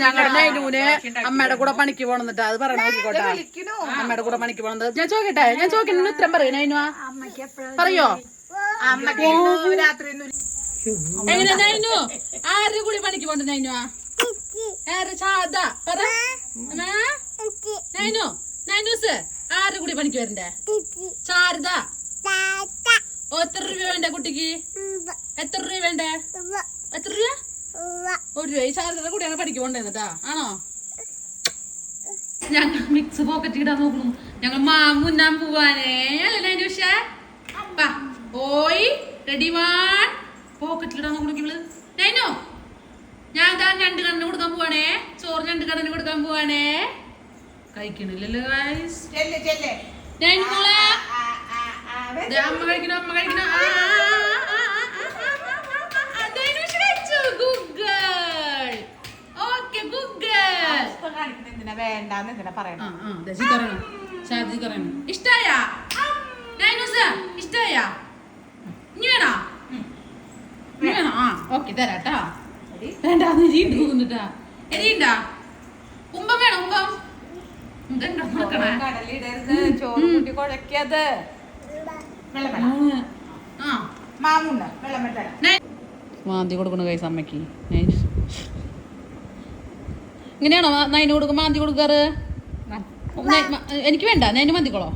ഞങ്ങളുടെ നൈനൂന് അമ്മയുടെ കൂടെ പണിക്ക് പോണെന്നിട്ട് അത് പറയണ നോക്കിക്കോട്ടെ. അമ്മയുടെ കൂടെ പണിക്ക് പോണത് ഞാൻ ചോദിക്കട്ടെ, ഞാൻ ചോദിക്കുന്ന ഉത്തരം പറയൂ നൈനുവാ, പറയോ? എങ്ങനെ നൈനു ആരുടെ കൂടി പണിക്ക് പോണ്ട നൈനുവാ? പറ നൈനു, നൈനൂസ് ആരുടെ കൂടി പണിക്ക് വരണ്ടേ? ശാരദ. എത്ര രൂപ വേണ്ടേ കുട്ടിക്ക്? എത്ര രൂപ വേണ്ടേ? എത്ര രൂപ? 1 രൂപ. ഈ ശാരദയുടെ കൂടിയാണ് പണിക്ക് പോണ്ടേന്നിട്ടാ, ആണോ? ഞങ്ങൾ മിക്സ് പോക്കറ്റ് ഇടാൻ നോക്കുന്നു. ഞങ്ങൾ മുന്നാൻ പോവാനേ അല്ലേ നൈനുഷ? പോയി റെഡി വൺ. പോക്കറ്റിലിടാൻ നോക്കണോ നൈനോ? ഞാൻ 2 കണ്ണിന് കൊടുക്കാൻ പോവാണേ. ചോറ് 2 കണ്ണിന് കൊടുക്കാൻ പോവാണേ. കഴിക്കണില്ലല്ലോ ഗൈസ്. നൈനു മോളെ അമ്മ കഴിക്കണോ, അമ്മ കഴിക്കണോ? ഇഷ്ടായ ഇഷ്ടായ ഇനി വേണോ? ഇനി വേണോ? ഓക്കെ തരാട്ടാ. വേണ്ടാ എരിണ്ടാ? എരിണ്ടാ? ഉമ്പം വേണോ? ഉമ്പം ചോറ് കൂട്ടി കുഴക്കിയത് മാന്തി കൊടുക്കണ കൈസ് അമ്മക്ക്. ഇങ്ങനെയാണോ നൈന് കൊടുക്കും മാന്തി കൊടുക്കാറ്? എനിക്ക് വേണ്ട, നൈന് മാന്തിക്കോളോ.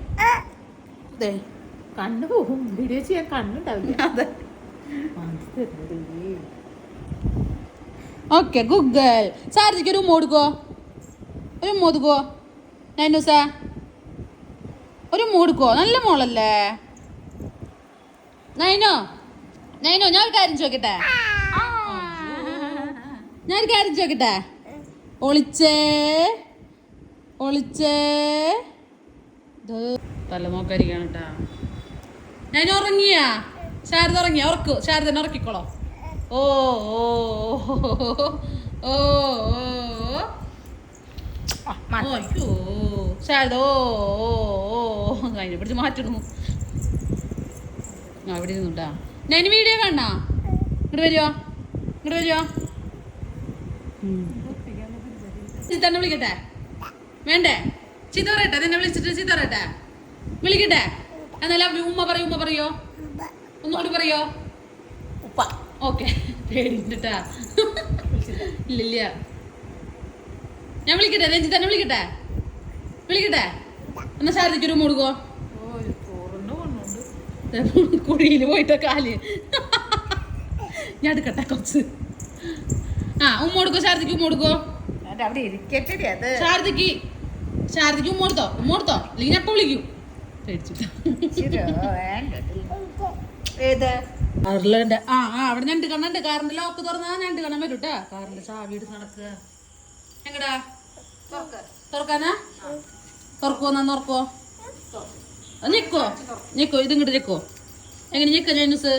കണ്ണു പോകും, വീഡിയോ ചെയ്യാൻ കണ്ണുണ്ടാവില്ല. ഓക്കെ ഗൂഗിൾ സാരജിക്ക് ഒരു ഉമ്മ കൊടുക്കോ, ഒരു ഉമ്മ കൊടുക്കോ നൈനൂസ, ഒരു ഉമ്മ കൊടുക്കോ. നല്ല മോളല്ലേ നൈനോ? നൈനോ ഞാൻ ഒരു കാര്യം ചോദിക്കട്ടെ, ഞാനൊരു കാര്യം ചോദിക്കട്ടെ? ഒളിച്ചേ ഒളിച്ചേ തല നോക്കാതിരിക്കാണ് കേട്ടാ. ഞാൻ ഉറങ്ങിയാ? ശാരദ ഉറങ്ങിയ? ഉറക്കു ശാരദനെ ഉറക്കിക്കോളോ. ഓ ഓ ഓ അയ്യോ ശാരദ ഓ അതിനെ പിടിച്ച് മാറ്റിടുന്നു. അവിടെ ഇരുന്നുട്ടാ. ഞാൻ വീഡിയോ കാണാ. ഇങ്ങോട്ട് വരുവോ, ഇങ്ങോട്ട് വരുവോ? തന്നെ വിളിക്കട്ടെ? വേണ്ടേ? ചീത്ത പറയട്ടെ? നിന്നെ വിളിച്ചിട്ട് ചീത്ത പറയട്ടെ? വിളിക്കട്ടെ? എന്നാലും ഉമ്മ പറയോ, ഉമ്മ പറയോ? ഒന്നുകൂടി പറയോ? ഉപ്പ. ഓക്കെ പേടിട്ടാ. ഇല്ലില്ല ഞാൻ വിളിക്കട്ടെ? രഞ്ജി തന്നെ വിളിക്കട്ടെ? വിളിക്കട്ടെ? എന്നാ ശാരദയ്ക്ക് ഒരു കൊടുക്കോ. കുഴിയിൽ പോയിട്ട കാല് ഞാൻ എടുക്കട്ടെ കുറച്ച്. ഉമ്മ കൊടുക്കോ ശാരദയ്ക്ക്? ഉമ്മ കൊടുക്കോ. ശാരദയ്ക്ക് ശാരദയ്ക്ക് ഉമ്മ കൊടുത്തോ, ഉമ്മ കൊടുത്തോ, അല്ലെങ്കിൽ ഞാൻ എപ്പോ വിളിക്കും. അവിടെ 2 കണ്ണുണ്ട്. കാറിന്റെ ലോക്ക് തുറന്നാ 2 കണ്ണം വരും കേട്ടാ. കാറിന്റെ ചാവി എടുത്ത് നടക്കുക. എങ്ങടാ തുറക്കാനാ? തുറക്കുവോ? തുറക്കുവോ? നിക്കോ നിക്കോ, ഇത് ഇങ്ങോട്ട് നിക്കോ. എങ്ങനെ നിക്കോ ജൈനൂസ്?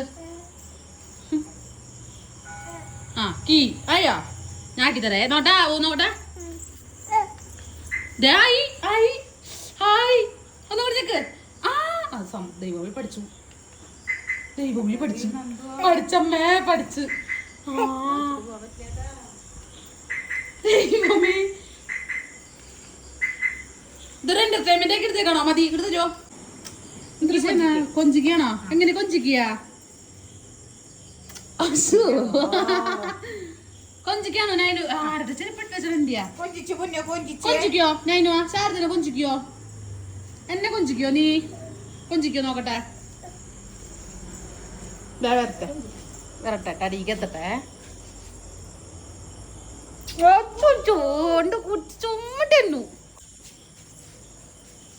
കീ ആയോ? ഞാൻ ആക്കി തരേ. നോട്ടാ നോട്ടെ. ഒന്നുകൂടി നിക്ക്. ദൈവമേ പഠിച്ചു, ദൈവമേ പഠിച്ചു, പഠിച്ചമ്മേ പഠിച്ചു. ദൈവമേ ഇതൊരു എന്റർടൈൻമെന്റ് ആക്കി എടുത്തേക്കാണോ? മതി എടുത്തോ. കൊഞ്ചിക്കാണോ? എങ്ങനെ കൊഞ്ചിക്കാ? കൊഞ്ചിക്കാണോ നൈനു? ആരുടെ ചെരുപ്പിട്ട് വെച്ചിട്ടുണ്ടിയാ? കൊഞ്ചിക്കോ നൈനു? ശാരദനെ കൊഞ്ചിക്കോ? എന്നെ കൊഞ്ചിക്കോ? നീ കൊഞ്ചിക്കോ നോക്കട്ടെ. വരട്ടെ വരട്ടെ കടിക്കത്തട്ടെ. ചുമ്മട്ടു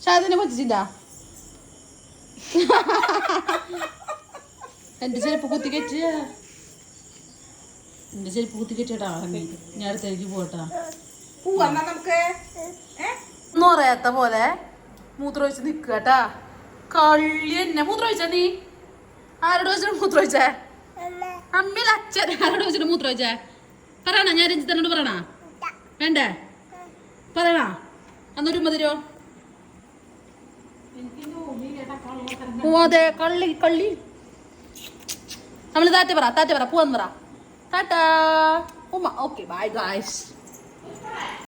ശാരദനെ കൊഞ്ചിച്ചില്ല. എന്റെ ചെരുപ്പ് കുത്തിക്കെറ്റ്, എന്റെ ചെരുപ്പ് കുത്തിക്കെട്ടാ. ഞാൻ അടുത്തേക്ക് പോട്ടാ. ഒന്നും അറിയാത്ത പോലെ മൂത്രമൊഴിച്ച് നിൽക്കുക കേട്ടാ. കള്ളി എന്നെ മൂത്രം ഒഴിച്ചാ നീ? ആരോട് വെച്ചിട്ട് മൂത്രം ഒഴിച്ചേ? അമ്മയിൽ അച്ഛൻ ആരോട് വെച്ചിട്ട് മൂത്രം ഒഴിച്ചേ? പറയണ, ഞാൻ രഞ്ജിത്തനോട് പറയണ? വേണ്ടേ? പറയണ? അന്നൊരു മതിരോ? ഓ അതെ, കള്ളി കള്ളി. നമ്മള് താറ്റ പറ പോവാന്ന് പറ. ടാറ്റാ ഉമ്മ. Okay bye guys.